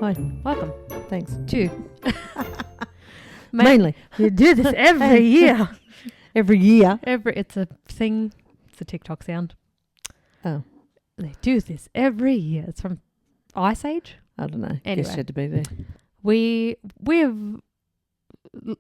Hi. Welcome Thanks. to Mainly. You do this every year. Every year. It's a thing. It's a TikTok sound. Oh. They do this every year. It's from Ice Age. I don't know. Anyway. Guess you had to be there. We've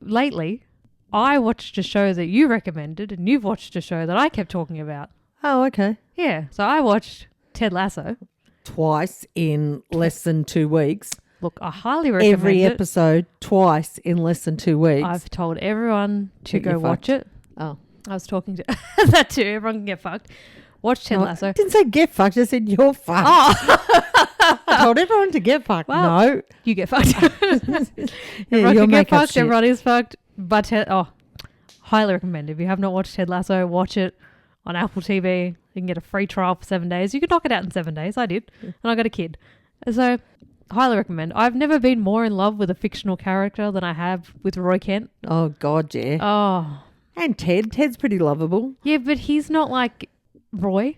lately, I watched a show that you recommended and you've watched a show that I kept talking about. Oh, okay. Yeah. So I watched Ted Lasso. Twice in less than 2 weeks. Look, I highly recommend Every it. episode, twice in less than 2 weeks. I've told everyone to Get go you watch fucked. it. Oh. I was talking to that too. Everyone can get fucked. Watch Ted No, Lasso. I didn't say get fucked. I said you're fucked. Oh, I told everyone to get fucked. Well, no. you get fucked. Everyone you'll can make get up fucked. shit. Everyone is fucked. But highly recommend. If you have not watched Ted Lasso, watch it on Apple TV. You can get a free trial for 7 days. You can knock it out in 7 days. I did, and I got a kid. So, highly recommend. I've never been more in love with a fictional character than I have with Roy Kent. Oh, God, yeah. Oh, And Ted. Ted's pretty lovable. yeah, but he's not like Roy.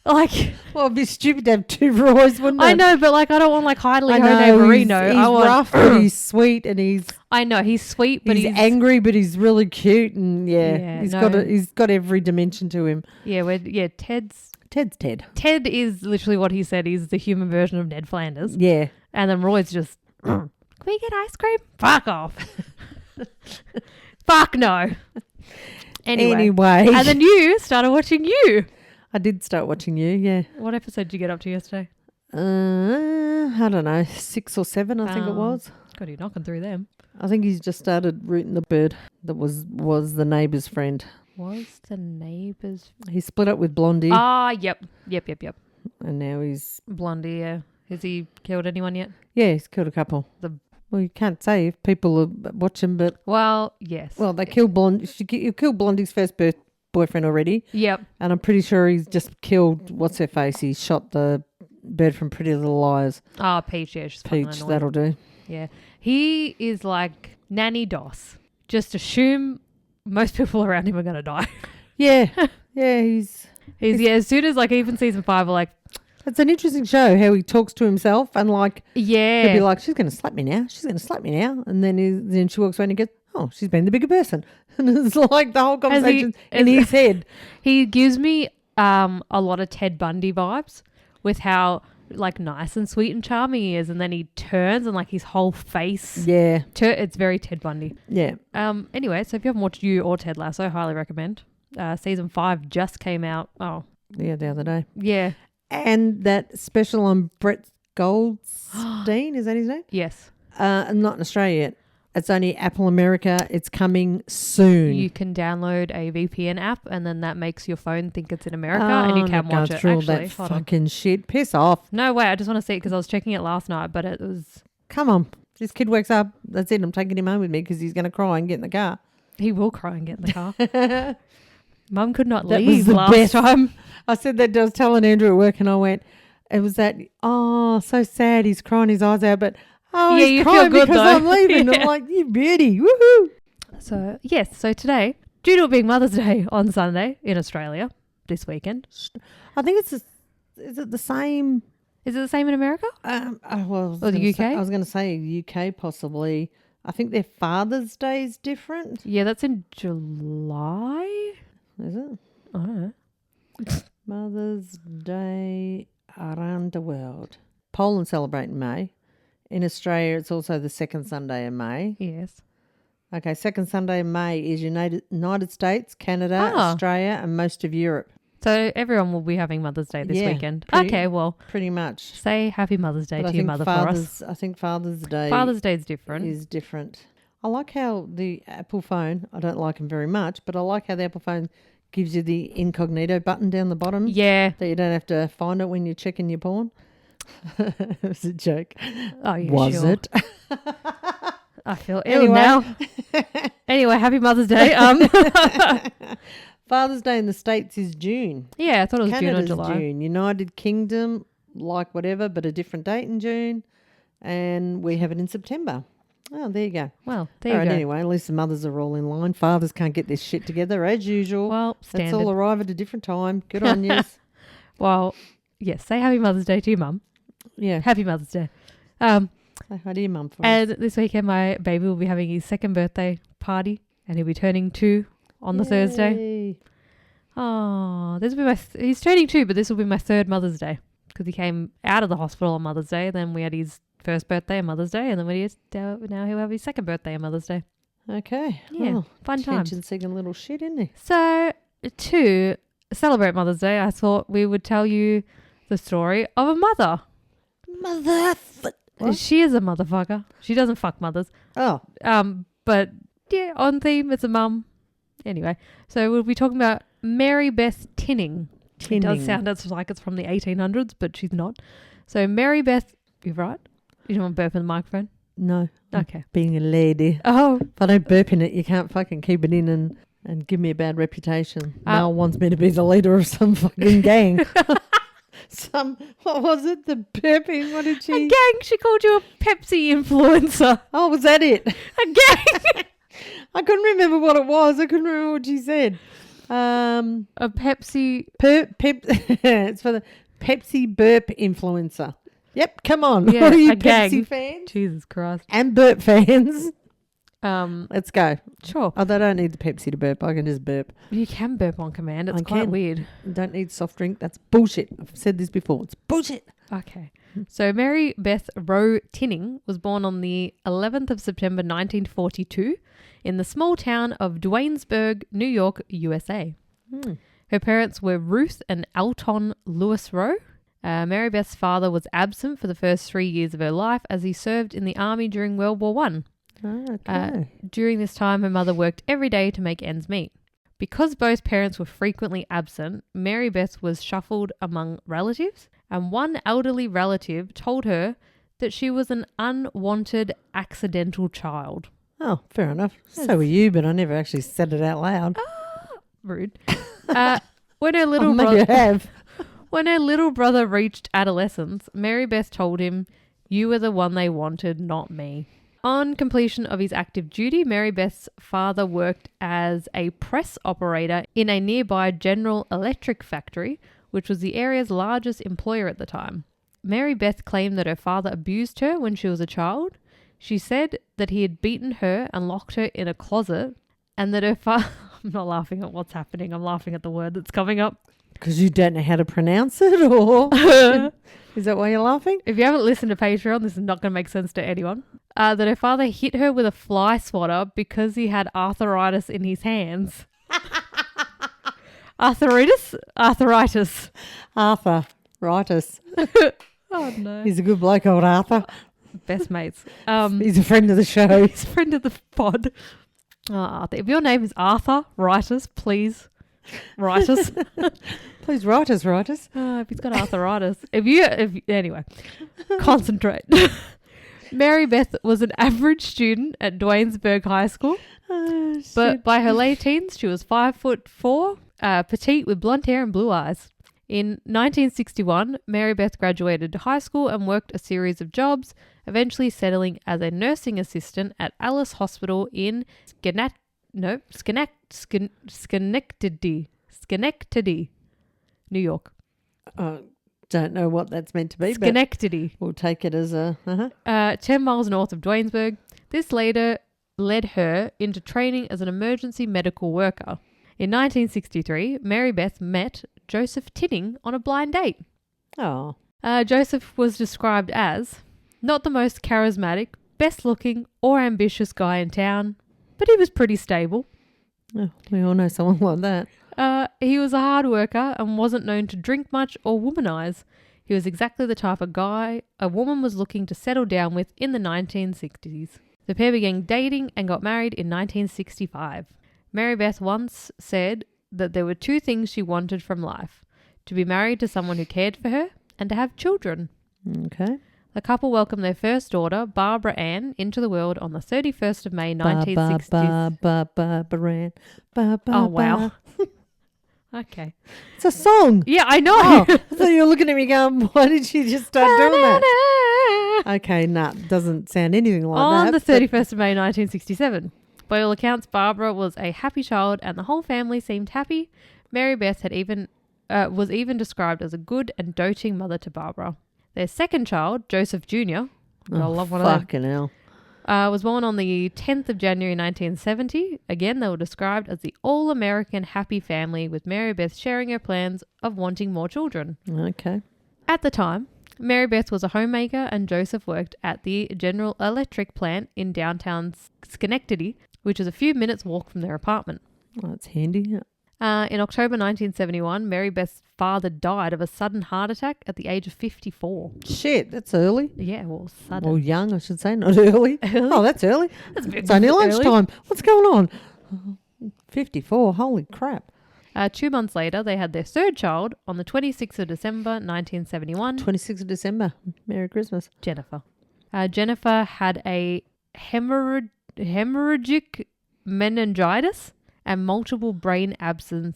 Like, Well, it'd be stupid to have two Roys, wouldn't it? I know, but like, I don't want like Heidley I Hone know, Marino. he's I want, rough, but he's sweet, and he's I know he's sweet, but he's angry, but he's really cute, and Yeah, he's got every dimension to him. Ted's Ted's Ted. Ted is literally what he said. He's the human version of Ned Flanders. Yeah. And then Roy's just, can we get ice cream? Fuck off. Fuck no. Anyway. And then you started watching You. I did start watching You, yeah. What episode did you get up to yesterday? I don't know, 6 or 7, I think it was. God, you're knocking through them. I think he's just started rooting the bird that was the neighbour's friend. Was the neighbour's... He split up with Blondie. Yep. And now he's... Blondie, yeah. Has he killed anyone yet? Yeah, he's killed a couple. Well, you can't say if people are watching, but... Well, yes. Well, they killed Blondie. You killed Blondie's first boyfriend already. Yep. And I'm pretty sure he's just killed, what's her face? He shot the bird from Pretty Little Liars. Oh, Peach, yeah. She's fucking Peach, annoying. that'll do. Yeah. He is like Nanny Doss. Just assume most people around him are going to die. Yeah. Yeah, he's As soon as like even season 5 are like, it's an interesting show how he talks to himself and like yeah. he'll be like, she's going to slap me now. She's going to slap me now. And then she walks away and he goes, oh, she's been the bigger person. And it's like the whole conversation in his head. He gives me a lot of Ted Bundy vibes with how like nice and sweet and charming he is. And then he turns and like his whole face. Yeah. It's very Ted Bundy. Yeah. Anyway, so if you haven't watched You or Ted Lasso, highly recommend. Season 5 just came out. Oh. Yeah, the other day. Yeah. And that special on Brett Goldstein, is that his name? Yes. Not in Australia yet. It's only Apple America. It's coming soon. You can download a VPN app and then that makes your phone think it's in America and you can watch it. Through all Actually, that fucking shit. Piss off. No way. I just want to see it because I was checking it last night, but it was... Come on. This kid wakes up. That's it. I'm taking him home with me because he's going to cry and get in the car. He will cry and get in the car. Mum could not That leave was the last best. time. I said that I was telling Andrew at work and I went, it was that, oh, so sad. He's crying his eyes out, but Yeah, he's you crying feel good because though. I'm leaving. Yeah. I'm like, you beauty. Woohoo. So, yes. So today, due to it being Mother's Day on Sunday in Australia this weekend. I think is it the same? Is it the same in America? Or the UK? I was going to say UK possibly. I think their Father's Day is different. Yeah, that's in July. Is it? I don't know. Mother's Day around the world. Poland celebrate in May. In Australia, it's also the second Sunday in May. Yes. Okay, second Sunday in May is United States, Canada, Ah. Australia, and most of Europe. So everyone will be having Mother's Day this weekend. pretty- Okay, well, Pretty much. say Happy Mother's Day But to your mother for us. I think Father's Day Father's Day is different. is different. I like how the Apple phone, I don't like them very much, but I like how the Apple phone gives you the incognito button down the bottom. Yeah. That you don't have to find it when you're checking your porn. It was a joke. Oh, yeah, Was sure. it? I feel ill now. Anyway, Happy Mother's Day. Father's Day in the States is June. Yeah, I thought it was Canada's June or July. June. United Kingdom, like whatever, but a different date in June. And we have it in September. Oh, there you go. Well, there All you right, go. anyway, at least the mothers are all in line. Fathers can't get this shit together as usual. Well, Let's standard. all arrive at a different time. Good on you. Well, yes, say Happy Mother's Day to your mum. Yeah. Happy Mother's Day. Say hi to your mum for And us. this weekend, my baby will be having his second birthday party, and he'll be turning 2 on the Thursday. Yay. Oh, this will be he's turning 2, but this will be my 3rd Mother's Day because he came out of the hospital on Mother's Day. Then we had his first birthday on Mother's Day, and then now he'll have his second birthday on Mother's Day. Okay. Yeah, fun times. Attention-seeking little shit, isn't he? So, to celebrate Mother's Day, I thought we would tell you the story of a mother. What? She is a motherfucker. She doesn't fuck mothers. Oh. But yeah, on theme, it's a mum. Anyway, so we'll be talking about Marybeth Tinning. It does sound like it's from the 1800s, but she's not. So Marybeth, you're right. You don't want to burp in the microphone? No. Okay. Being a lady. Oh. If I don't burp in it, you can't fucking keep it in and give me a bad reputation. Mel wants me to be the leader of some fucking gang. What was it? The burping? What did she? A gang. She called you a Pepsi influencer. Oh, was that it? A gang. I couldn't remember what it was. I couldn't remember what she said. A Pepsi. It's for the Pepsi burp influencer. Yep, come on. Yeah, What are you, a Pepsi gang. fans? Jesus Christ. And burp fans. Let's go. Sure. Oh, they don't need the Pepsi to burp. I can just burp. You can burp on command. It's I quite can. weird. Don't need soft drink. That's bullshit. I've said this before. It's bullshit. Okay. So Marybeth Rowe Tinning was born on the 11th of September 1942 in the small town of Duanesburg, New York, USA. Her parents were Ruth and Alton Lewis Rowe. Marybeth's father was absent for the first 3 years of her life as he served in the army during World War One. Okay. During this time, her mother worked every day to make ends meet. Because both parents were frequently absent, Marybeth was shuffled among relatives, and one elderly relative told her that she was an unwanted accidental child. Oh, fair enough. So were you, but I never actually said it out loud. Rude. When her little maybe I have. When her little brother reached adolescence, Marybeth told him, "You were the one they wanted, not me." On completion of his active duty, Marybeth's father worked as a press operator in a nearby General Electric factory, which was the area's largest employer at the time. Marybeth claimed that her father abused her when she was a child. She said that he had beaten her and locked her in a closet, and that her father... I'm not laughing at what's happening. I'm laughing at the word that's coming up. Because you don't know how to pronounce it, or is that why you're laughing? If you haven't listened to Patreon, this is not going to make sense to anyone. That her father hit her with a fly swatter because he had arthritis in his hands. Arthritis. Arthritis. Oh no. He's a good bloke, old Arthur. Best mates. He's a friend of the show. He's a friend of the pod. Oh, Arthur. If your name is Arthur, write us, please. Write us. Please write us. If he's got arthritis. Anyway, concentrate. Marybeth was an average student at Duanesburg High School, but by her late teens, she was 5'4", petite with blonde hair and blue eyes. In 1961, Marybeth graduated high school and worked a series of jobs, eventually settling as a nursing assistant at Alice Hospital in Schenectady, New York. Don't know what that's meant to be, Schenectady. But we'll take it as a... 10 miles north of Duanesburg. This later led her into training as an emergency medical worker. In 1963, Marybeth met Joseph Tinning on a blind date. Oh. Joseph was described as not the most charismatic, best looking or ambitious guy in town, but he was pretty stable. Oh, we all know someone like that. He was a hard worker and wasn't known to drink much or womanize. He was exactly the type of guy a woman was looking to settle down with in the 1960s. The pair began dating and got married in 1965. Marybeth once said that there were 2 things she wanted from life: to be married to someone who cared for her and to have children. Okay. The couple welcomed their first daughter, Barbara Ann, into the world on the 31st of May 1960s. Oh, wow. Okay. It's a song. Yeah, I know. Oh, I thought you were looking at me going, why did she just start doing that? Okay, doesn't sound anything like that. On the 31st of May 1967. By all accounts, Barbara was a happy child and the whole family seemed happy. Marybeth was even described as a good and doting mother to Barbara. Their second child, Joseph Jr., I love one of them. Fucking hell. Was born on the 10th of January 1970. Again, they were described as the all-American happy family, with Marybeth sharing her plans of wanting more children. Okay. At the time, Marybeth was a homemaker and Joseph worked at the General Electric plant in downtown Schenectady, which is a few minutes' walk from their apartment. Well, that's handy. In October 1971, Marybeth's father died of a sudden heart attack at the age of 54. Shit, that's early. Yeah, well, sudden. Well, young, I should say, not early. Oh, that's early. It's only lunchtime. What's going on? 54, holy crap. 2 months later, they had their third child on the 26th of December, 1971. 26th of December. Merry Christmas. Jennifer. Jennifer had a hemorrhagic meningitis and multiple brain abscesses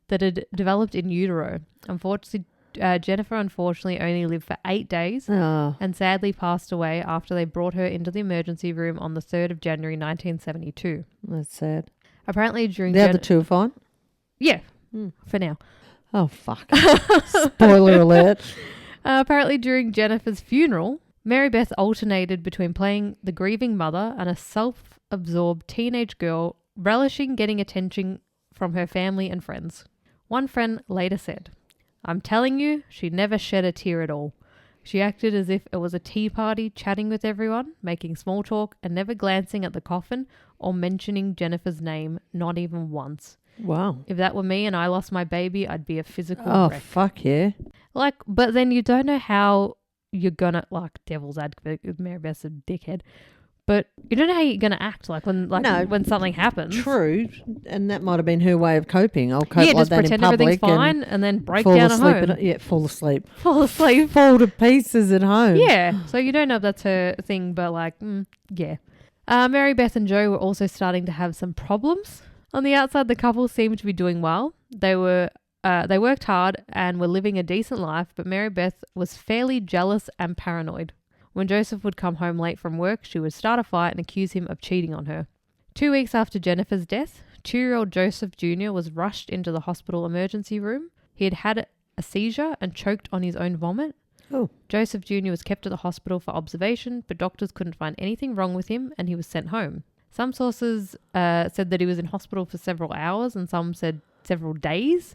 that had developed in utero. Unfortunately, Jennifer only lived for 8 days and sadly passed away after they brought her into the emergency room on the 3rd of January 1972. That's sad. Apparently during... The other two are fine? Yeah, for now. Oh, fuck. Spoiler alert. Apparently during Jennifer's funeral, Marybeth alternated between playing the grieving mother and a self-absorbed teenage girl, relishing getting attention from her family and friends. One friend later said, "I'm telling you, she never shed a tear at all. She acted as if it was a tea party, chatting with everyone, making small talk, and never glancing at the coffin or mentioning Jennifer's name, not even once. Wow. If that were me and I lost my baby, I'd be a physical wreck." Fuck yeah. But then you don't know how you're gonna, devil's advocate, Marybeth's a dickhead, but you don't know how you're gonna act when something happens. True, and that might have been her way of coping. I'll cope like just that in pretend public everything's fine and then break fall down at asleep home. fall asleep. Fall asleep. Fall to pieces at home. Yeah, so you don't know if that's her thing, but yeah. Marybeth and Joe were also starting to have some problems. On the outside, the couple seemed to be doing well. They worked hard and were living a decent life, but Marybeth was fairly jealous and paranoid. When Joseph would come home late from work, she would start a fight and accuse him of cheating on her. 2 weeks after Jennifer's death, 2-year-old Joseph Jr. was rushed into the hospital emergency room. He had had a seizure and choked on his own vomit. Oh. Joseph Jr. was kept at the hospital for observation, but doctors couldn't find anything wrong with him and he was sent home. Some sources said that he was in hospital for several hours and some said several days,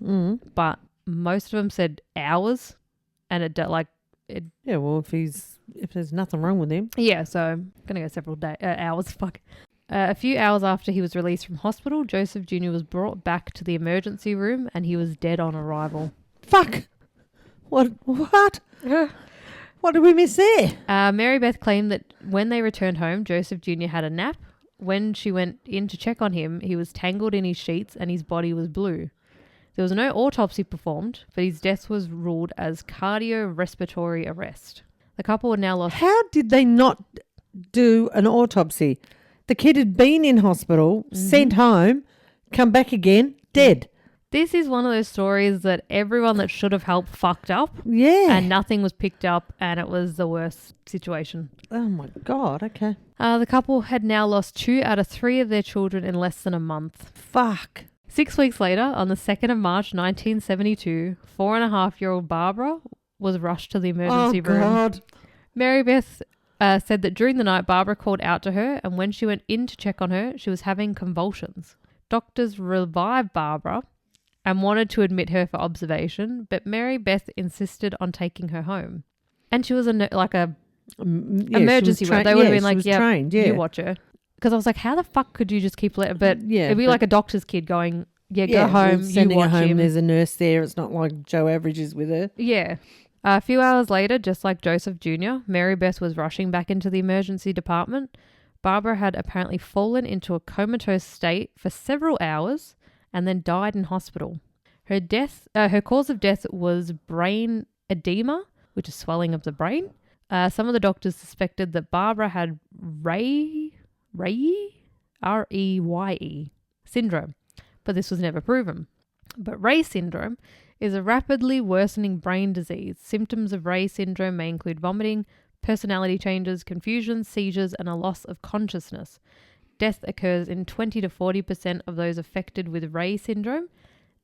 but most of them said hours, and Yeah, well, if there's nothing wrong with him. Yeah, so I'm gonna go several hours. Fuck. A few hours after he was released from hospital, Joseph Jr. was brought back to the emergency room, and he was dead on arrival. Fuck. What? What did we miss there? Marybeth claimed that when they returned home, Joseph Jr. had a nap. When she went in to check on him, he was tangled in his sheets and his body was blue. There was no autopsy performed, but his death was ruled as cardiorespiratory arrest. The couple had now lost... How did they not do an autopsy? The kid had been in hospital, sent home, come back again, dead. This is one of those stories that everyone that should have helped fucked up. Yeah. And nothing was picked up and it was the worst situation. Oh my God, okay. The couple had now lost 2 out of 3 of their children in less than a month. Fuck. 6 weeks later, on the 2nd of March 1972, 4.5-year-old Barbara was rushed to the emergency room. Oh God. Marybeth said that during the night, Barbara called out to her, and when she went in to check on her, she was having convulsions. Doctors revived Barbara and wanted to admit her for observation, but Marybeth insisted on taking her home. And she was emergency room. They would have been like, trained, you watch her. Because I was like, how the fuck could you just keep letting... But it'd be like a doctor's kid going, go home, sending you watch her home, him. There's a nurse there. It's not like Joe Average is with her. Yeah. A few hours later, just like Joseph Jr., Marybeth was rushing back into the emergency department. Barbara had apparently fallen into a comatose state for several hours and then died in hospital. Her cause of death was brain edema, which is swelling of the brain. Some of the doctors suspected that Barbara had Reye syndrome, but this was never proven. But Reye syndrome is a rapidly worsening brain disease. Symptoms of Reye syndrome may include vomiting, personality changes, confusion, seizures, and a loss of consciousness. Death occurs in 20 to 40% of those affected with Reye syndrome.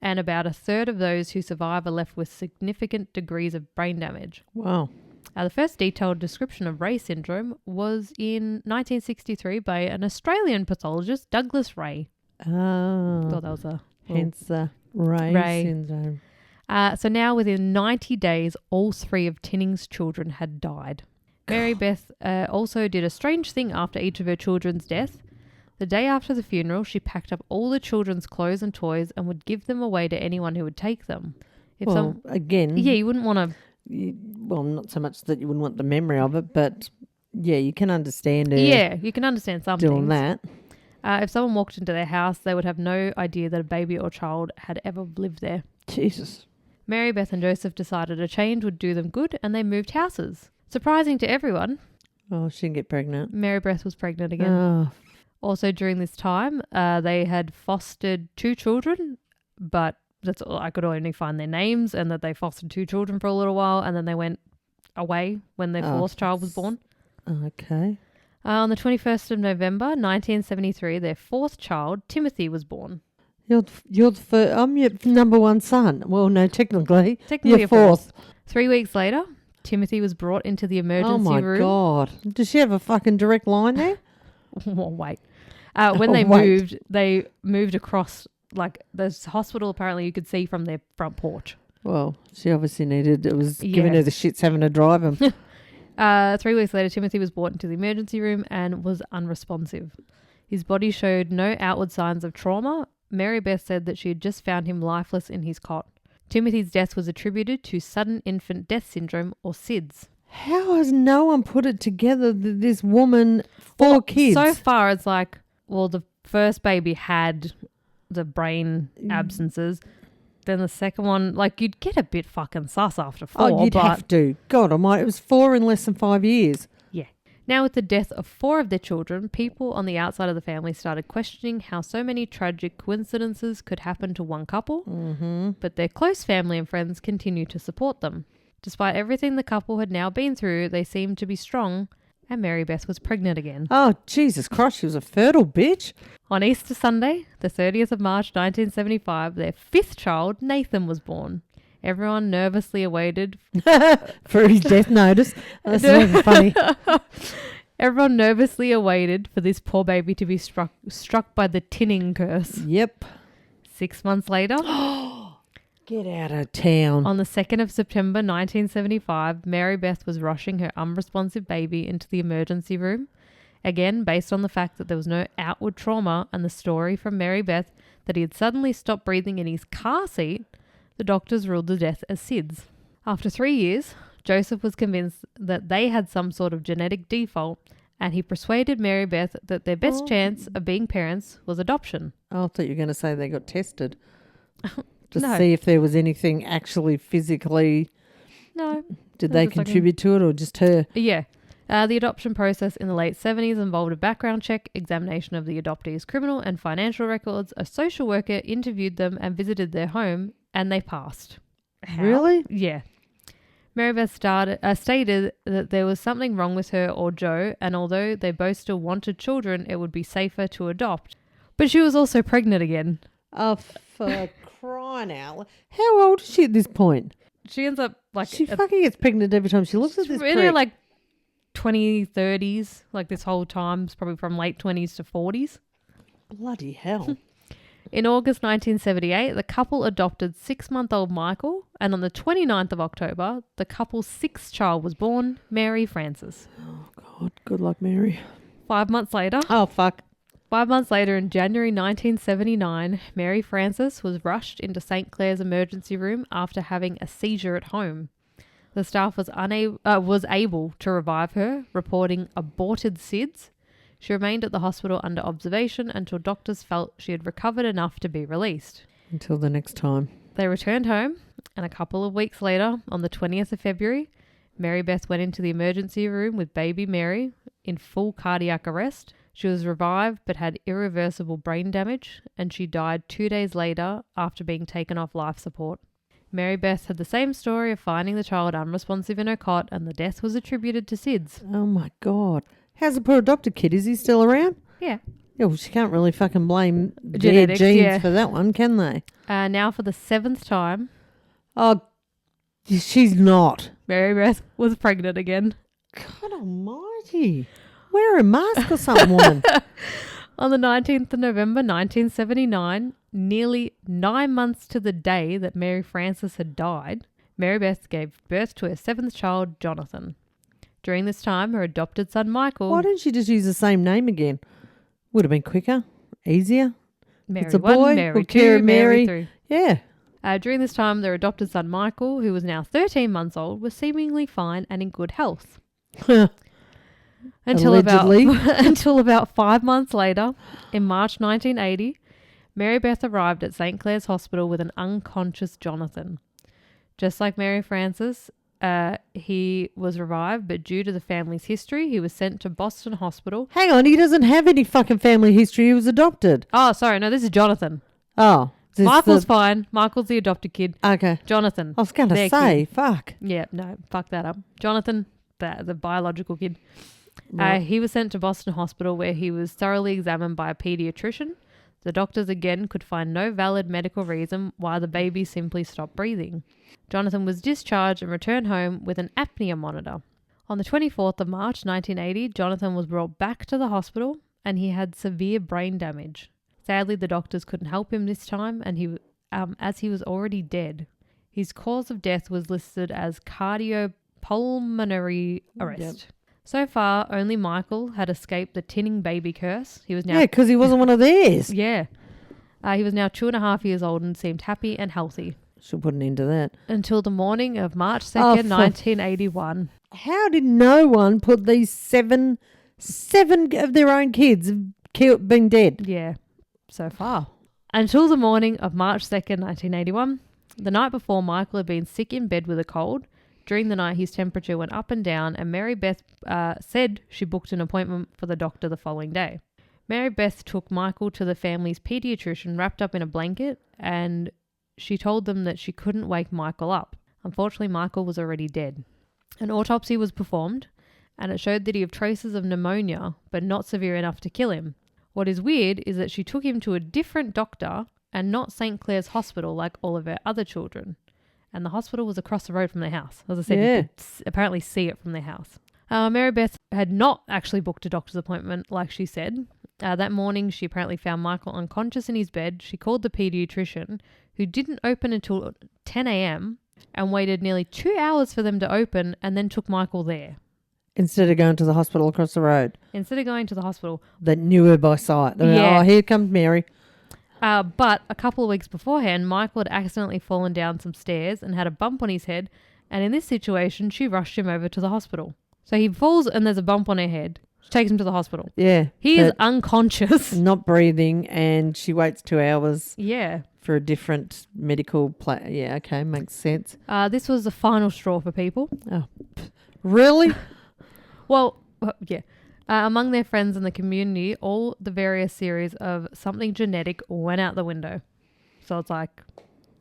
and about a third of those who survive are left with significant degrees of brain damage. Wow. The first detailed description of Ray syndrome was in 1963 by an Australian pathologist, Douglas Ray. Oh. Thought that was hence the Ray syndrome. So now within 90 days, all 3 of Tinning's children had died. Marybeth also did a strange thing after each of her children's death. The day after the funeral, she packed up all the children's clothes and toys and would give them away to anyone who would take them. Again... Yeah, you wouldn't want to... Well, not so much that you wouldn't want the memory of it, but yeah, you can understand her. Yeah, you can understand something. Doing that. If someone walked into their house, they would have no idea that a baby or child had ever lived there. Jesus. Marybeth and Joseph decided a change would do them good, and they moved houses. Surprising to everyone. Oh, she didn't get pregnant. Marybeth was pregnant again. Oh. Also, during this time, they had fostered 2 children, but that's all. I could only find their names, and that they fostered 2 children for a little while, and then they went away when their 4th child was born. Okay. On the 21st of November, 1973, their 4th child, Timothy, was born. You're the first. I'm your number 1 son. Well, no, technically Technically you're a 4th. 4th. 3 weeks later, Timothy was brought into the emergency room. Oh my God! Does she have a fucking direct line there? Oh, wait. When they moved across, like, this hospital, apparently you could see from their front porch. Well, she obviously giving her the shits having to drive him. 3 weeks later, Timothy was brought into the emergency room and was unresponsive. His body showed no outward signs of trauma. Marybeth said that she had just found him lifeless in his cot. Timothy's death was attributed to sudden infant death syndrome, or SIDS. How has no one put it together that this woman, 4 kids? So far, it's like, well, the first baby had the brain absences. Then the second one, like, you'd get a bit fucking sus after 4. Oh, you'd have to. God almighty, it was 4 in less than 5 years. Yeah. Now, with the death of 4 of their children, people on the outside of the family started questioning how so many tragic coincidences could happen to one couple. Mm-hmm. But their close family and friends continued to support them. Despite everything the couple had now been through, they seemed to be strong, and Marybeth was pregnant again. Oh, Jesus Christ, she was a fertile bitch. On Easter Sunday, the 30th of March 1975, their 5th child, Nathan, was born. Everyone nervously awaited... for his death notice. That's not even funny. Everyone nervously awaited for this poor baby to be struck by the Tinning curse. Yep. 6 months later... Get out of town. On the 2nd of September 1975, Marybeth was rushing her unresponsive baby into the emergency room. Again, based on the fact that there was no outward trauma and the story from Marybeth that he had suddenly stopped breathing in his car seat, the doctors ruled the death as SIDS. After 3 years, Joseph was convinced that they had some sort of genetic default, and he persuaded Marybeth that their best chance of being parents was adoption. I thought you were going to say they got tested. To see if there was anything actually physically. No. Did they contribute to it or just her? Yeah. The adoption process in the late 70s involved a background check, examination of the adoptee's criminal and financial records. A social worker interviewed them and visited their home, and they passed. How? Really? Yeah. Marybeth stated that there was something wrong with her or Joe, and although they both still wanted children, it would be safer to adopt. But she was also pregnant again. Oh, for crying out. How old is she at this point? She ends up like... She fucking gets pregnant every time she looks at this in her like 30s, like this whole time. It's probably from late 20s to 40s. Bloody hell. In August 1978, the couple adopted 6-month-old Michael, and on the 29th of October, the couple's 6th child was born, Mary Frances. Oh, God. Good luck, Mary. 5 months later... Oh, fuck. 5 months later, in January 1979, Mary Frances was rushed into St. Clair's emergency room after having a seizure at home. The staff was able to revive her, reporting aborted SIDS. She remained at the hospital under observation until doctors felt she had recovered enough to be released. Until the next time. They returned home, and a couple of weeks later, on the 20th of February, Marybeth went into the emergency room with baby Mary in full cardiac arrest. She was revived but had irreversible brain damage, and she died 2 days later after being taken off life support. Marybeth had the same story of finding the child unresponsive in her cot, and the death was attributed to SIDS. Oh my God. How's the poor adopted kid? Is he still around? Yeah. Yeah, well, she can't really fucking blame their Genetics, genes yeah. for that one, can they? Now for the 7th time, Oh, she's not. Marybeth was pregnant again. God almighty. Wear a mask or something, woman. On the 19th of November 1979, nearly 9 months to the day that Mary Frances had died, Marybeth gave birth to her 7th child, Jonathan. During this time, her adopted son, Michael... Why didn't she just use the same name again? Would have been quicker, easier. Mary It's a 1, boy, Mary we'll 2, carry Mary Mary. 3. Yeah. During this time, their adopted son, Michael, who was now 13 months old, was seemingly fine and in good health. Until about 5 months later, in March 1980, Marybeth arrived at St. Clair's Hospital with an unconscious Jonathan. Just like Mary Frances, he was revived, but due to the family's history, he was sent to Boston Hospital. Hang on, he doesn't have any fucking family history. He was adopted. Oh, sorry, no, this is Jonathan. Oh. Michael's fine. Michael's the adopted kid. Okay. Jonathan. I was going to say, fuck. Yeah, no, fuck that up. Jonathan, the biological kid. Right. He was sent to Boston Hospital where he was thoroughly examined by a pediatrician. The doctors again could find no valid medical reason why the baby simply stopped breathing. Jonathan was discharged and returned home with an apnea monitor. On the 24th of March 1980, Jonathan was brought back to the hospital and he had severe brain damage. Sadly, the doctors couldn't help him this time as he was already dead. His cause of death was listed as cardiopulmonary arrest. Yep. So far, only Michael had escaped the Tinning baby curse. He was now... Yeah, because he wasn't one of theirs. Yeah. He was now 2.5 years old and seemed happy and healthy. Should put an end to that. Until the morning of March 2nd, 1981. How did no one put these seven of their own kids been dead? Yeah, so far. Until the morning of March 2nd, 1981. The night before, Michael had been sick in bed with a cold. During the night, his temperature went up and down, and Marybeth said she booked an appointment for the doctor the following day. Marybeth took Michael to the family's pediatrician wrapped up in a blanket, and she told them that she couldn't wake Michael up. Unfortunately, Michael was already dead. An autopsy was performed, and it showed that he had traces of pneumonia, but not severe enough to kill him. What is weird is that she took him to a different doctor and not St. Clair's Hospital like all of her other children. And the hospital was across the road from their house. As I said, you could apparently see it from their house. Marybeth had not actually booked a doctor's appointment like she said. That morning, she apparently found Michael unconscious in his bed. She called the pediatrician, who didn't open until 10 a.m. and waited nearly 2 hours for them to open and then took Michael there. Instead of going to the hospital across the road. Instead of going to the hospital. That knew her by sight. Yeah. Oh, here comes Mary. But a couple of weeks beforehand, Michael had accidentally fallen down some stairs and had a bump on his head. And in this situation, she rushed him over to the hospital. So he falls and there's a bump on her head. She takes him to the hospital. Yeah. He is unconscious. Not breathing, and she waits 2 hours. Yeah. For a different medical Yeah, okay, makes sense. This was the final straw for people. Oh, really? Well, yeah. Among their friends in the community, all the various series of something genetic went out the window. So it's like,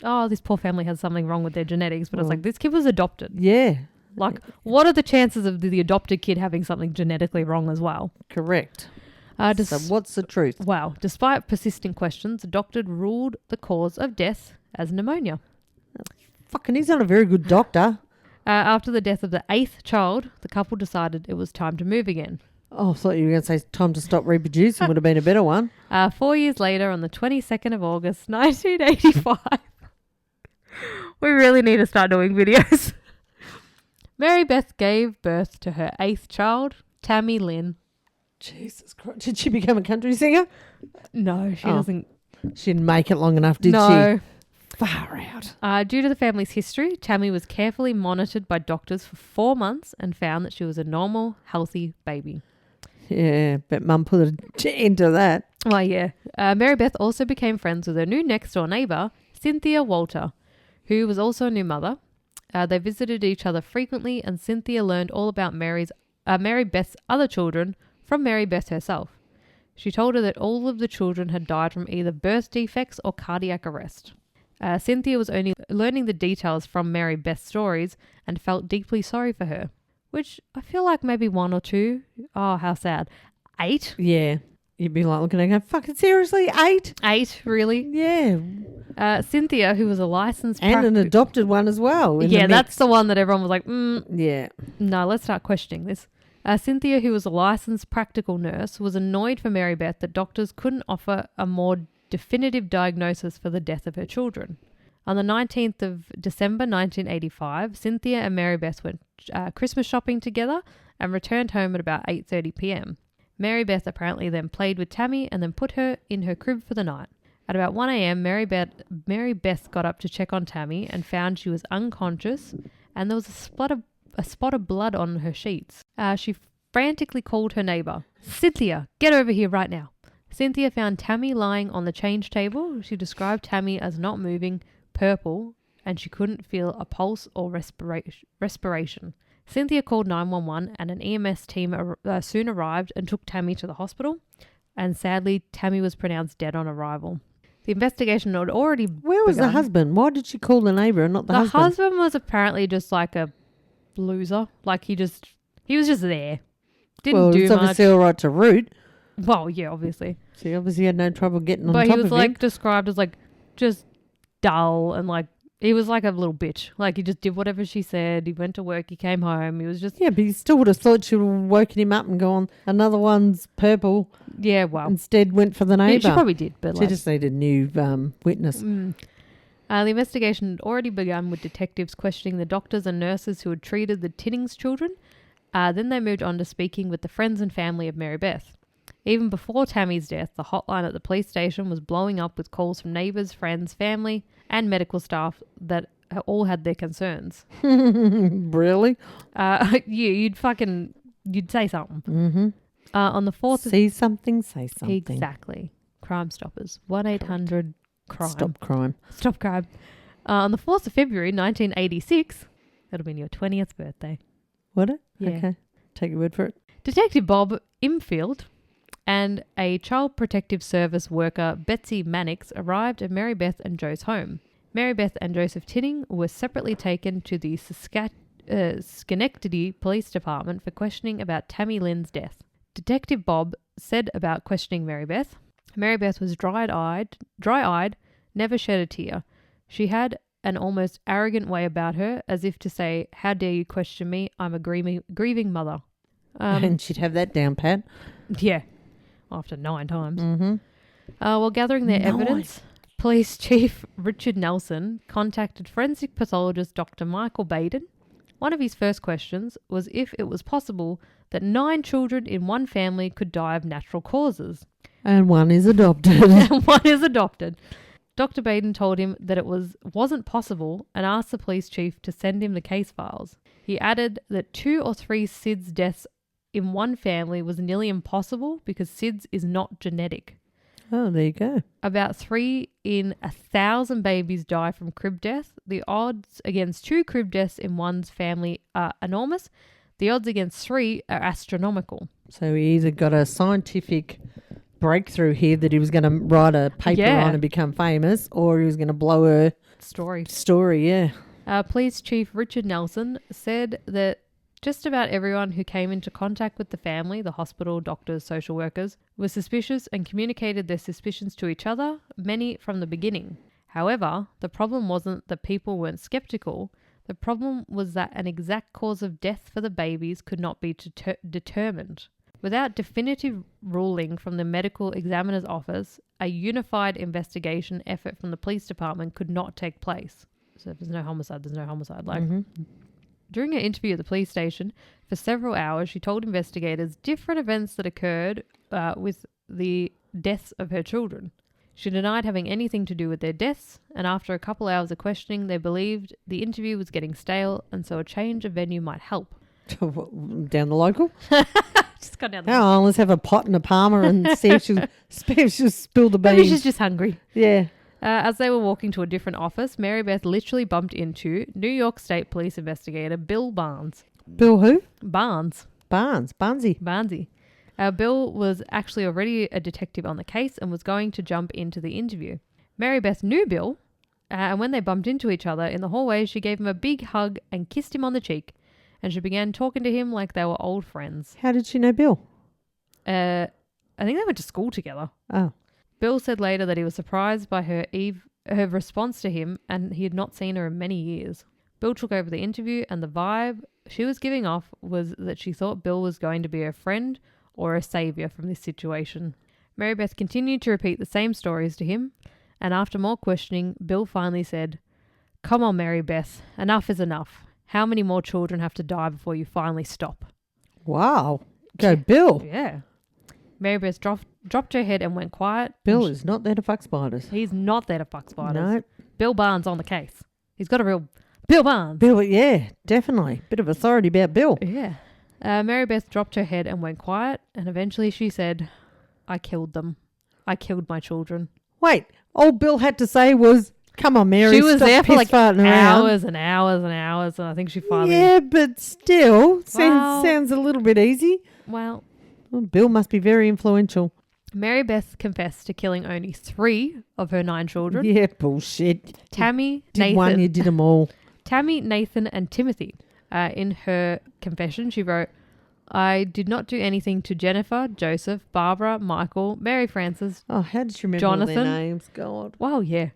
oh, this poor family has something wrong with their genetics. But it's like, this kid was adopted. Yeah. Like, what are the chances of the adopted kid having something genetically wrong as well? Correct. So what's the truth? Wow. Despite persistent questions, the doctor ruled the cause of death as pneumonia. Fucking, he's not a very good doctor. After the death of the 8th child, the couple decided it was time to move again. Oh, I thought you were going to say time to stop reproducing would have been a better one. 4 years later, on the 22nd of August, 1985. We really need to start doing videos. Marybeth gave birth to her 8th child, Tammy Lynn. Jesus Christ. Did she become a country singer? No, she doesn't. She didn't make it long enough, did she? No. Far out. Due to the family's history, Tammy was carefully monitored by doctors for 4 months and found that she was a normal, healthy baby. Yeah, but Mum put an end to that. Well, yeah. Marybeth also became friends with her new next-door neighbour, Cynthia Walter, who was also a new mother. They visited each other frequently, and Cynthia learned all about Marybeth's other children from Marybeth herself. She told her that all of the children had died from either birth defects or cardiac arrest. Cynthia was only learning the details from Marybeth's stories and felt deeply sorry for her, which I feel like maybe 1 or 2. Oh, how sad. 8? Yeah. You'd be like looking at her, fucking seriously, 8? 8, really? Yeah. Cynthia, who was a licensed... And an adopted one as well. Yeah, that's the one that everyone was like, Yeah. No, let's start questioning this. Cynthia, who was a licensed practical nurse, was annoyed for Marybeth that doctors couldn't offer a more definitive diagnosis for the death of her children. On the 19th of December 1985, Cynthia and Marybeth went Christmas shopping together and returned home at about 8:30 p.m. Marybeth then played with Tammy and then put her in her crib for the night. At about 1 a.m., Marybeth got up to check on Tammy and found she was unconscious and there was a spot of blood on her sheets. She frantically called her neighbour. Cynthia, get over here right now. Cynthia found Tammy lying on the change table. She described Tammy as not moving, purple, and she couldn't feel a pulse or respiration. Cynthia called 911 and an EMS team soon arrived and took Tammy to the hospital. And sadly, Tammy was pronounced dead on arrival. The investigation had already Where was the husband? Why did she call the neighbour and not the husband? The husband was apparently just like a loser. Like he was just there. Didn't do it's much. obviously all right to root. Well, yeah, obviously. She obviously had no trouble getting on but top of him. But he was like described as like just dull and like he was like a little bitch. Like he just did whatever she said. He went to work. He came home. He was just... Yeah, but you still would have thought she would have woken him up and gone, another one's purple. Yeah, well. Instead went for the neighbour. Yeah, she probably did. But she just needed a new witness. The investigation had already begun with detectives questioning the doctors and nurses who had treated the Tinning's children. Then they moved on to speaking with the friends and family of Marybeth. Even before Tammy's death, the hotline at the police station was blowing up with calls from neighbours, friends, family, and medical staff that all had their concerns. Really? You'd say something. Mm-hmm. On the 4th... See something, say something. Exactly. Crime Stoppers. 1-800... Crime. Stop crime. Stop crime. On the 4th of February 1986, that'll be your 20th birthday. Would it? Yeah. Okay. Take your word for it. Detective Bob Imfield and a Child Protective Service worker, Betsy Mannix, arrived at Marybeth and Joe's home. Marybeth and Joseph Tinning were separately taken to the Schenectady Police Department for questioning about Tammy Lynn's death. Detective Bob said about questioning Marybeth was dry-eyed, never shed a tear. She had an almost arrogant way about her, as if to say, how dare you question me? I'm a grieving mother. And she'd have that down pat. Yeah, after 9 times. Mm-hmm. While gathering their evidence, Police Chief Richard Nelson contacted forensic pathologist Dr. Michael Baden. One of his first questions was if it was possible that 9 children in one family could die of natural causes. And one is adopted. One is adopted. Dr. Baden told him that it wasn't possible and asked the police chief to send him the case files. He added that 2 or 3 SIDS deaths in one family was nearly impossible because SIDS is not genetic. Oh, there you go. About 3 in 1,000 babies die from crib death. The odds against 2 crib deaths in one's family are enormous. The odds against 3 are astronomical. So he either got a scientific breakthrough here that he was going to write a paper on and become famous, or he was going to blow her story, yeah. Police Chief Richard Nelson said that just about everyone who came into contact with the family, the hospital, doctors, social workers, was suspicious and communicated their suspicions to each other, many from the beginning. However, the problem wasn't that people weren't skeptical. The problem was that an exact cause of death for the babies could not be determined. Without definitive ruling from the medical examiner's office, a unified investigation effort from the police department could not take place. So if there's no homicide, there's no homicide. During an interview at the police station for several hours, she told investigators different events that occurred with the deaths of her children. She denied having anything to do with their deaths, and after a couple hours of questioning, they believed the interview was getting stale, and so a change of venue might help. Down the local? Just gone down the local. Oh, let's have a pot and a palmer and see if she'll spill the beans. Maybe she's just hungry. Yeah. As they were walking to a different office, Marybeth literally bumped into New York State Police investigator Bill Barnes. Bill who? Barnesy. Bill was actually already a detective on the case and was going to jump into the interview. Marybeth knew Bill, and when they bumped into each other in the hallway, she gave him a big hug and kissed him on the cheek, and she began talking to him like they were old friends. How did she know Bill? I think they went to school together. Oh. Bill said later that he was surprised by her response to him, and he had not seen her in many years. Bill took over the interview, and the vibe she was giving off was that she thought Bill was going to be a friend or a savior from this situation. Marybeth continued to repeat the same stories to him, and after more questioning, Bill finally said, "Come on, Marybeth, enough is enough. How many more children have to die before you finally stop?" Wow. Go Bill. Yeah. Marybeth dropped her head and went quiet. Bill is not there to fuck spiders. He's not there to fuck spiders. No. Bill Barnes on the case. He's got a real Bill Barnes. Bill, yeah, definitely. Bit of authority about Bill. Yeah. Marybeth dropped her head and went quiet, and eventually she said, "I killed them. I killed my children." Wait, all Bill had to say was, "Come on, Mary, She was stop there for like piss-farting around." hours and hours and hours, and I think she finally... Yeah, but still, Well- sounds a little bit easy. Well, Well, Bill must be very influential. Marybeth confessed to killing only 3 of her 9 children. Yeah, bullshit. Tammy, Did Nathan... one, you did them all. Tammy, Nathan, and Timothy. In her confession, she wrote, "I did not do anything to Jennifer, Joseph, Barbara, Michael, Mary Frances." Oh, how did you remember all Jonathan. their names? God. Well, yeah.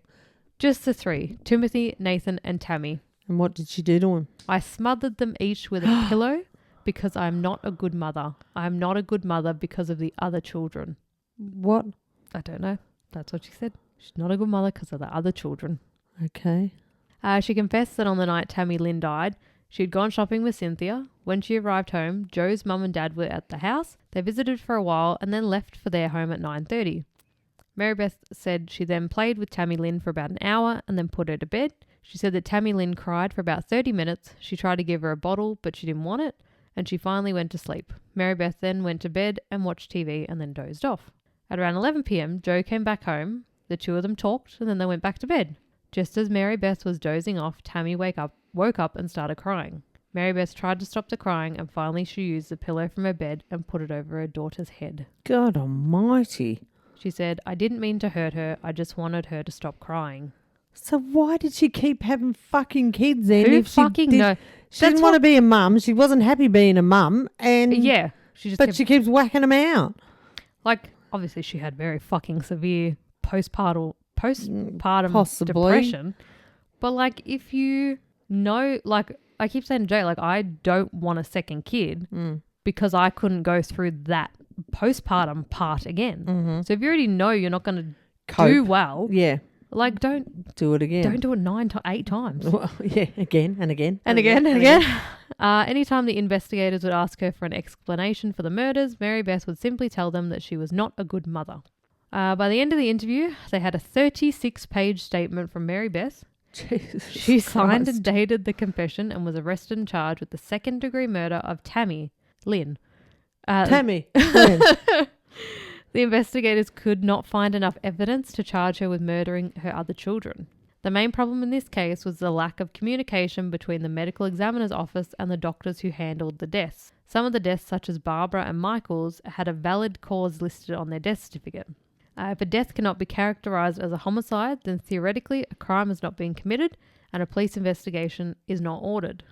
Just the 3. Timothy, Nathan, and Tammy. And what did she do to him? "I smothered them each with a pillow because I'm not a good mother. I'm not a good mother because of the other children." What? I don't know. That's what she said. She's not a good mother because of the other children. Okay. She confessed that on the night Tammy Lynn died, she had gone shopping with Cynthia. When she arrived home, Joe's mum and dad were at the house. They visited for a while and then left for their home at 9:30. Marybeth said she then played with Tammy Lynn for about an hour and then put her to bed. She said that Tammy Lynn cried for about 30 minutes. She tried to give her a bottle, but she didn't want it, and she finally went to sleep. Marybeth then went to bed and watched TV and then dozed off. At around 11 p.m, Joe came back home. The two of them talked and then they went back to bed. Just as Marybeth was dozing off, Tammy woke up and started crying. Marybeth tried to stop the crying, and finally she used the pillow from her bed and put it over her daughter's head. God almighty. She said, "I didn't mean to hurt her. I just wanted her to stop crying." So why did she keep having fucking kids then? Who if fucking knows? She didn't want to be a mum. She wasn't happy being a mum. And Yeah. She keeps whacking them out. like, obviously she had very fucking severe postpartum Possibly. depression. But like, if you know, like I keep saying to Jay, like, I don't want a second kid because I couldn't go through that postpartum part again. Mm-hmm. So if you already know you're not going to Cope. do well, Yeah. like don't Do it again. do it 8 times. Well, yeah, again and again. And again and again. Anytime the investigators would ask her for an explanation for the murders, Marybeth would simply tell them that she was not a good mother. By the end of the interview, they had a 36-page statement from Marybeth. Jesus She signed Christ. and dated the confession and was arrested and charged with the second-degree murder of Tammy Lynn. Tammy. Lynn. The investigators could not find enough evidence to charge her with murdering her other children. The main problem in this case was the lack of communication between the medical examiner's office and the doctors who handled the deaths. Some of the deaths, such as Barbara and Michael's, had a valid cause listed on their death certificate. If a death cannot be characterised as a homicide, then theoretically a crime has not been committed and a police investigation is not ordered.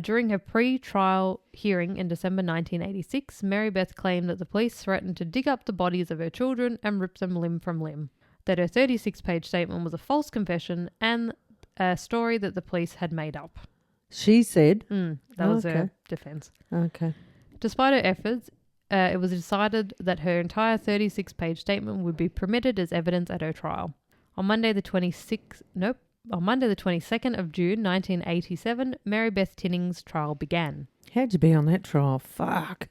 During her pre-trial hearing in December 1986, Marybeth claimed that the police threatened to dig up the bodies of her children and rip them limb from limb, that her 36-page statement was a false confession and a story that the police had made up. She said. That was her defence. Okay. Despite her efforts, it was decided that her entire 36-page statement would be permitted as evidence at her trial. On Monday the 22nd of June 1987, Marybeth Tinning's trial began. How'd you be on that trial? Fuck.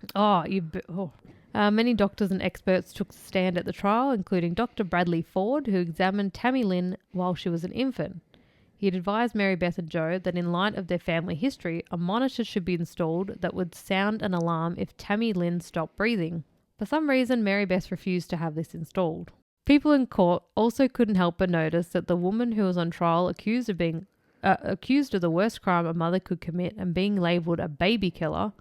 Many doctors and experts took the stand at the trial, including Dr. Bradley Ford, who examined Tammy Lynn while she was an infant. He had advised Marybeth and Joe that in light of their family history, a monitor should be installed that would sound an alarm if Tammy Lynn stopped breathing. For some reason, Marybeth refused to have this installed. People in court also couldn't help but notice that the woman who was on trial accused of the worst crime a mother could commit and being labelled a baby killer,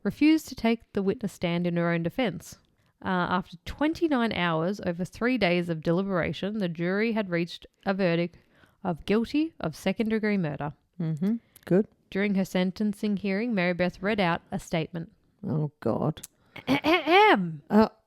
refused to take the witness stand in her own defence. After 29 hours over 3 days of deliberation, the jury had reached a verdict of guilty of second-degree murder. Mm-hmm. Good. During her sentencing hearing, Marybeth read out a statement. Oh, God.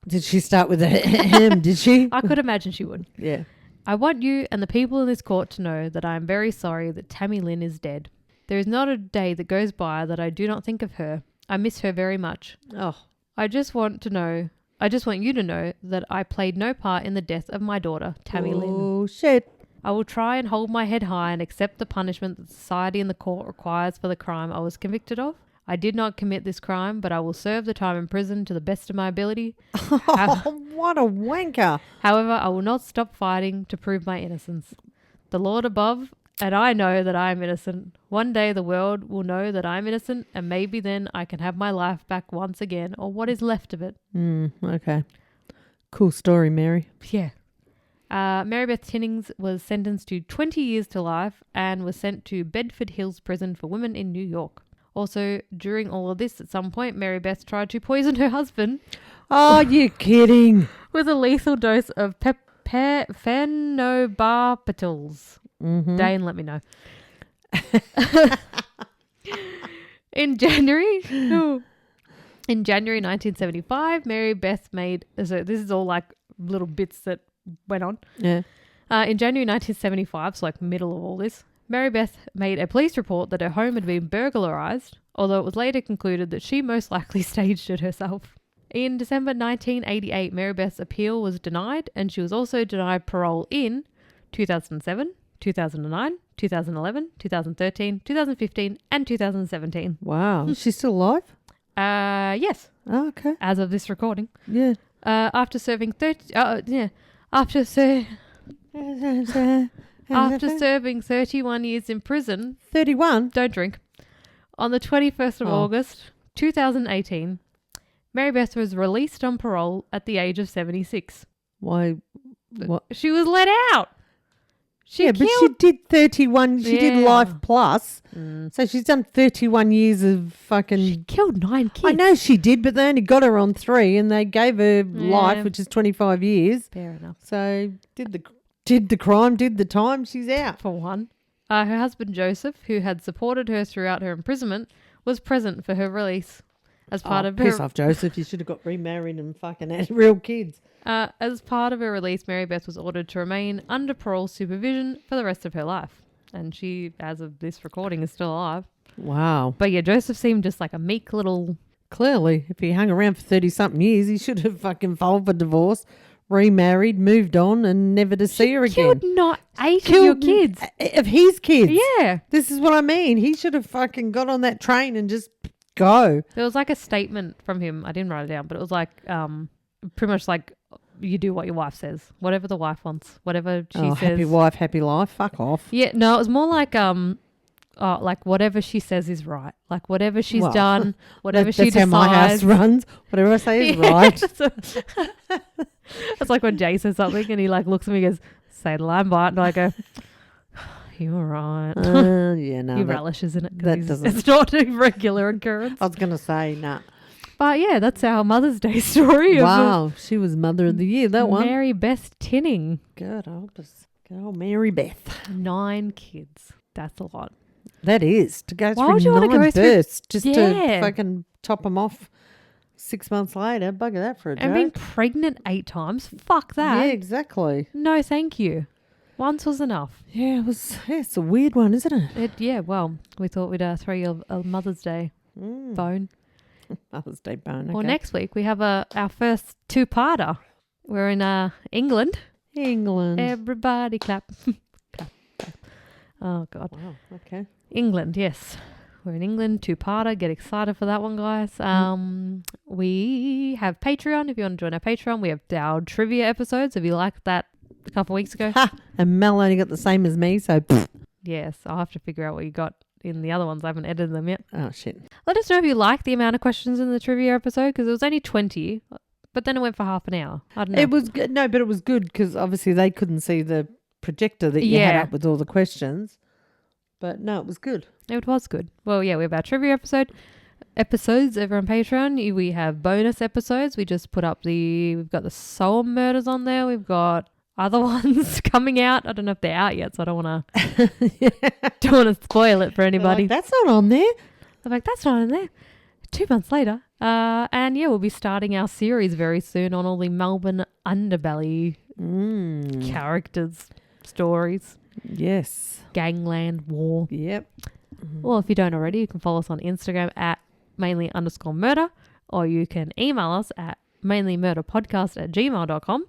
Did she start with a hem, did she? I could imagine she would. Yeah. I want you and the people in this court to know that I am very sorry that Tammy Lynn is dead. There is not a day that goes by that I do not think of her. I miss her very much. Oh. I just want you to know that I played no part in the death of my daughter, Tammy Lynn. Oh, shit. I will try and hold my head high and accept the punishment that society and the court requires for the crime I was convicted of. I did not commit this crime, but I will serve the time in prison to the best of my ability. Oh, what a wanker. However, I will not stop fighting to prove my innocence. The Lord above, and I know that I am innocent. One day the world will know that I am innocent, and maybe then I can have my life back once again, or what is left of it. Okay. Cool story, Mary. Yeah. Marybeth Tinning was sentenced to 20 years to life and was sent to Bedford Hills Prison for Women in New York. Also, during all of this, at some point, Marybeth tried to poison her husband. Oh, you're kidding. With a lethal dose of phenobarbital. Mm-hmm. Dane, let me know. In January 1975, Marybeth made... So this is all like little bits that went on. Yeah. In January 1975, so like middle of all this, Marybeth made a police report that her home had been burglarized, although it was later concluded that she most likely staged it herself. In December 1988, Marybeth's appeal was denied, and she was also denied parole in 2007, 2009, 2011, 2013, 2015, and 2017. Wow. Is she still alive? Yes. Oh, okay. As of this recording. Yeah. After serving 31 years in prison. 31? Don't drink. On the 21st of August, 2018, Marybeth was released on parole at the age of 76. Why? What? She was let out. But she did 31. She did life plus. Mm. So she's done 31 years of fucking... She killed 9 kids. I know she did, but they only got her on 3 and they gave her life, which is 25 years. Fair enough. So did the crime, did the time, she's out. For one. Her husband Joseph, who had supported her throughout her imprisonment, was present for her release. As part of piss off, Joseph. You should have got remarried and fucking had real kids. As part of her release, Marybeth was ordered to remain under parole supervision for the rest of her life. And she, as of this recording, is still alive. Wow. But yeah, Joseph seemed just like a meek little... Clearly, if he hung around for 30-something years, he should have fucking filed for divorce, remarried, moved on, and never to see her again. Killed not 8 of your kids. Of his kids. Yeah. This is what I mean. He should have fucking got on that train and just go. There was like a statement from him. I didn't write it down, but it was like pretty much like, you do what your wife says. Whatever the wife wants. Whatever she says. Happy wife, happy life. Fuck off. Yeah, no, it was more like whatever she says is right. Like whatever she's done, whatever she decides. That's how my house runs. Whatever I say is right. It's like when Jay says something and he like looks at me and goes, say the line by it, and I go, you're right. Yeah, no. He relishes in it. That doesn't. It's not a regular occurrence. I was going to say, nah. But yeah, that's our Mother's Day story. Wow, she was Mother of the Year, that one. Marybeth Tinning. Good old Marybeth. 9 kids. That's a lot. That is. To go Why would through you want 9 to go births through... just to fucking top them off 6 months later. Bugger that for a joke. And being pregnant 8 times. Fuck that. Yeah, exactly. No, thank you. Once was enough. Yeah, it's a weird one, isn't it? Yeah, well, we thought we'd throw you a Mother's Day bone. Mother's Day bone, okay. Well, next week we have our first 2-parter. We're in England. England. Everybody clap. Clap. Oh, God. Wow, okay. England, yes. We're in England, 2-parter. Get excited for that one, guys. We have Patreon. If you want to join our Patreon, we have our trivia episodes. If you liked that a couple of weeks ago. Ha! And Mel only got the same as me, so... Yes, I'll have to figure out what you got in the other ones. I haven't edited them yet. Oh, shit. Let us know if you like the amount of questions in the trivia episode, because it was only 20, but then it went for half an hour. I don't know. It was good. No, but it was good because obviously they couldn't see the projector that you had up with all the questions. But no, it was good. It was good. Well, yeah, we have our trivia episodes over on Patreon. We have bonus episodes. We just put up we've got the Soul Murders on there. We've got other ones coming out. I don't know if they're out yet, so I don't want to spoil it for anybody. Like, that's not on there. I'm like, that's not on there. 2 months later. And yeah, we'll be starting our series very soon on all the Melbourne underbelly characters, stories. Yes. Gangland war. Yep. Well, if you don't already, you can follow us on Instagram at mainly_murder, or you can email us at mainlymurderpodcast@gmail.com,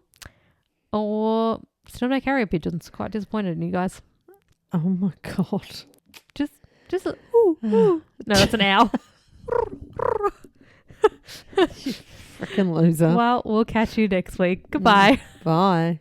or still no carrier pigeons. Quite disappointed in you guys. Oh my God. Just ooh. No, that's an owl. Freaking loser. Well, we'll catch you next week. Goodbye. Bye.